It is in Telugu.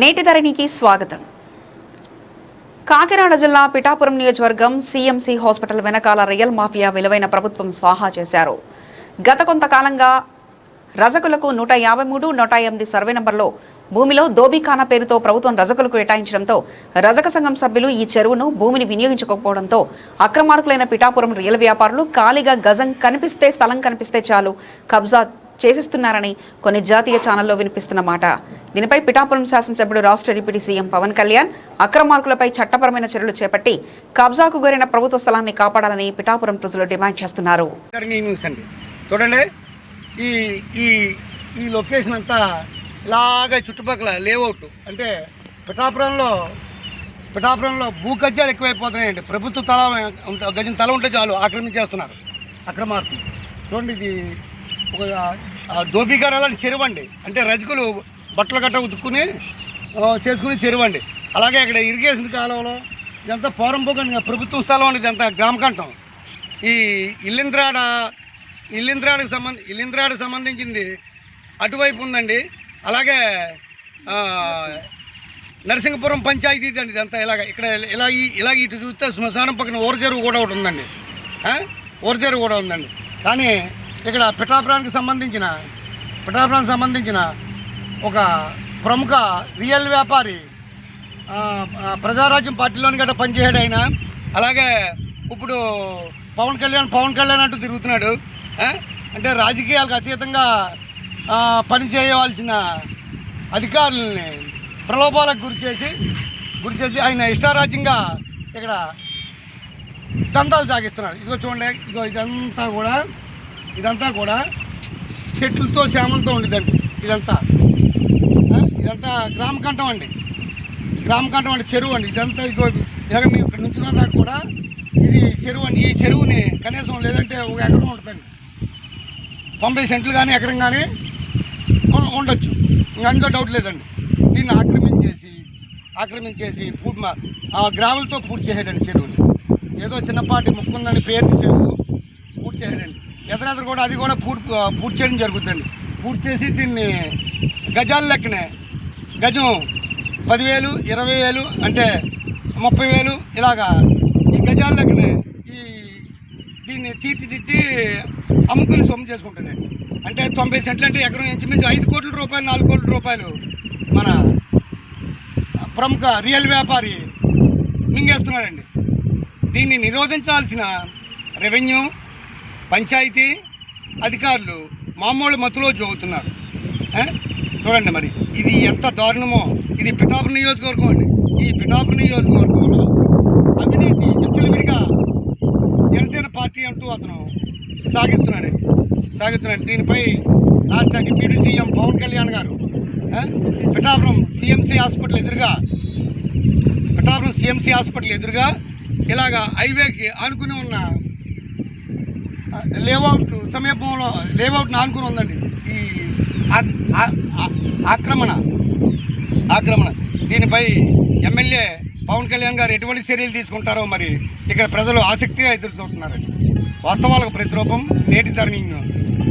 నేటి ధరణికి స్వాగతం. కాకినాడ జిల్లా పిఠాపురం నియోజకవర్గం సిఎంసి హాస్పిటల్ వెనకాల రియల్ మాఫియా విలువైన ప్రభుత్వం స్వాహా చేశారు. గత కొంతకాలంగా రజకులకు 153, 108 సర్వే నంబర్లో భూమిలో దోబీఖానా పేరుతో ప్రభుత్వం రజకులకు కేటాయించడంతో రజక సంఘం సభ్యులు ఈ చెరువును భూమిని వినియోగించుకోకపోవడంతో అక్రమార్కులైన పిఠాపురం రియల్ వ్యాపారులు ఖాళీగా గజం కనిపిస్తే స్థలం కనిపిస్తే చాలు కబ్జా చేసిస్తున్నారని కొన్ని జాతీయ ఛానల్లో వినిపిస్తున్న మాట. దీనిపై పిఠాపురం శాసనసభ్యుడు రాష్ట్ర డిప్యూటీ సీఎం పవన్ కళ్యాణ్ అక్రమార్కులపై చట్టపరమైన చర్యలు చేపట్టి కబ్జాకు గురైన ప్రభుత్వ స్థలాన్ని కాపాడాలని పిఠాపురం ప్రజలు డిమాండ్ చేస్తున్నారు. చూడండి, ఈ లొకేషన్ అంతా ఇలాగ చుట్టుపక్కల లేఅవుట్ అంటే పిఠాపురంలో భూ కబ్జాలు ఎక్కువైపోతున్నాయండి. ప్రభుత్వ గజం తల ఉంటే చాలు ఆక్రమించేస్తున్నారు అక్రమార్కులు. చూడండి, ఇది ఒక దోబీఖానాలని చెరువు అండి. అంటే రజకులు బట్టలు గట్ట ఉతుక్కుని చేసుకుని చెరువు అండి. అలాగే ఇక్కడ ఇరిగేషన్ కాలంలో ఇదంతా పోరంపోకండి ప్రభుత్వం స్థలం అండి. ఇదంతా గ్రామకంఠం. ఈ ఇల్లింద్రాడికి సంబంధించింది అటువైపు ఉందండి. అలాగే నరసింగపురం పంచాయతీ అండి ఇదంతా. ఇక్కడ ఇలాగ ఇటు చూస్తే శ్మశానం పక్కన ఊర చెరువు కూడా ఒకటి ఉందండి. ఊర చెరువు కూడా ఉందండి. కానీ ఇక్కడ పిఠాపురానికి సంబంధించిన ఒక ప్రముఖ రియల్ వ్యాపారి ప్రజారాజ్యం పార్టీలోని గట్రా పనిచేయడు ఆయన. అలాగే ఇప్పుడు పవన్ కళ్యాణ్ అంటూ తిరుగుతున్నాడు. అంటే రాజకీయాలకు అతీతంగా పనిచేయవలసిన అధికారులని ప్రలోభాలకు గురి చేసి ఆయన ఇష్టారాజ్యంగా ఇక్కడ దందాలు సాగిస్తున్నాడు. ఇదిగో చూడండి, ఇదంతా కూడా చెట్లతో శ్యామలతో ఉండేదండి. ఇదంతా గ్రామకంఠం అండి. చెరువు అండి. ఇదంతా ఇలాగ మేము ఇక్కడ నుంచి దాకా కూడా ఇది చెరువు అండి. ఈ చెరువుని కనీసం లేదంటే 1 ఎకరం ఉంటుందండి. 90 సెంట్లు కానీ ఎకరం కానీ ఉండొచ్చు. ఇంకా అందులో డౌట్ లేదండి. దీన్ని ఆక్రమించేసి గ్రావెల్తో పూర్తి చేసాడండి చెరువుని. ఏదో చిన్నపాటి ముక్కుందని పేరు చెరువు పూర్తి చేసాడండి. ఎదురెదురు కూడా అది కూడా పూర్తి చేయడం జరుగుతుందండి. పూర్తి చేసి దీన్ని గజాల లెక్కనే గజం 10,000, 20,000 అంటే 30,000 ఇలాగా ఈ గజాల లెక్కనే దీన్ని తీర్చిదిద్ది అమ్ముకుని సొమ్ము చేసుకుంటాడండి. అంటే 90 సెంట్లు అంటే ఎకరం ఇంచుమించు 5 కోట్ల రూపాయలు, 4 కోట్ల రూపాయలు మన ప్రముఖ రియల్ వ్యాపారి మింగేస్తున్నాడండి. దీన్ని నిరోధించాల్సిన రెవెన్యూ, పంచాయతీ అధికారులు మామూలు మత్తులో జోగుతున్నారు. చూడండి, మరి ఇది ఎంత దారుణమో. ఇది పిఠాపురం నియోజకవర్గం అండి. ఈ పిఠాపురం నియోజకవర్గంలో అవినీతి విచ్చలవిడిగా జనసేన పార్టీ అంటూ అతను సాగిస్తున్నాడు. దీనిపై రాష్ట్ర డిప్యూటీ సీఎం పవన్ కళ్యాణ్ గారు పిఠాపురం సిఎంసి హాస్పిటల్ ఎదురుగా ఇలాగా హైవేకి ఆనుకుని ఉన్న లేఅవుట్ను ఆనుకుని ఉందండి ఈ ఆక్రమణ. దీనిపై ఎమ్మెల్యే పవన్ కళ్యాణ్ గారు ఎటువంటి చర్యలు తీసుకుంటారో మరి ఇక్కడ ప్రజలు ఆసక్తిగా ఎదురు చూస్తున్నారండి. వాస్తవాలకు ప్రతిరూపం నేటి ధరణి న్యూస్.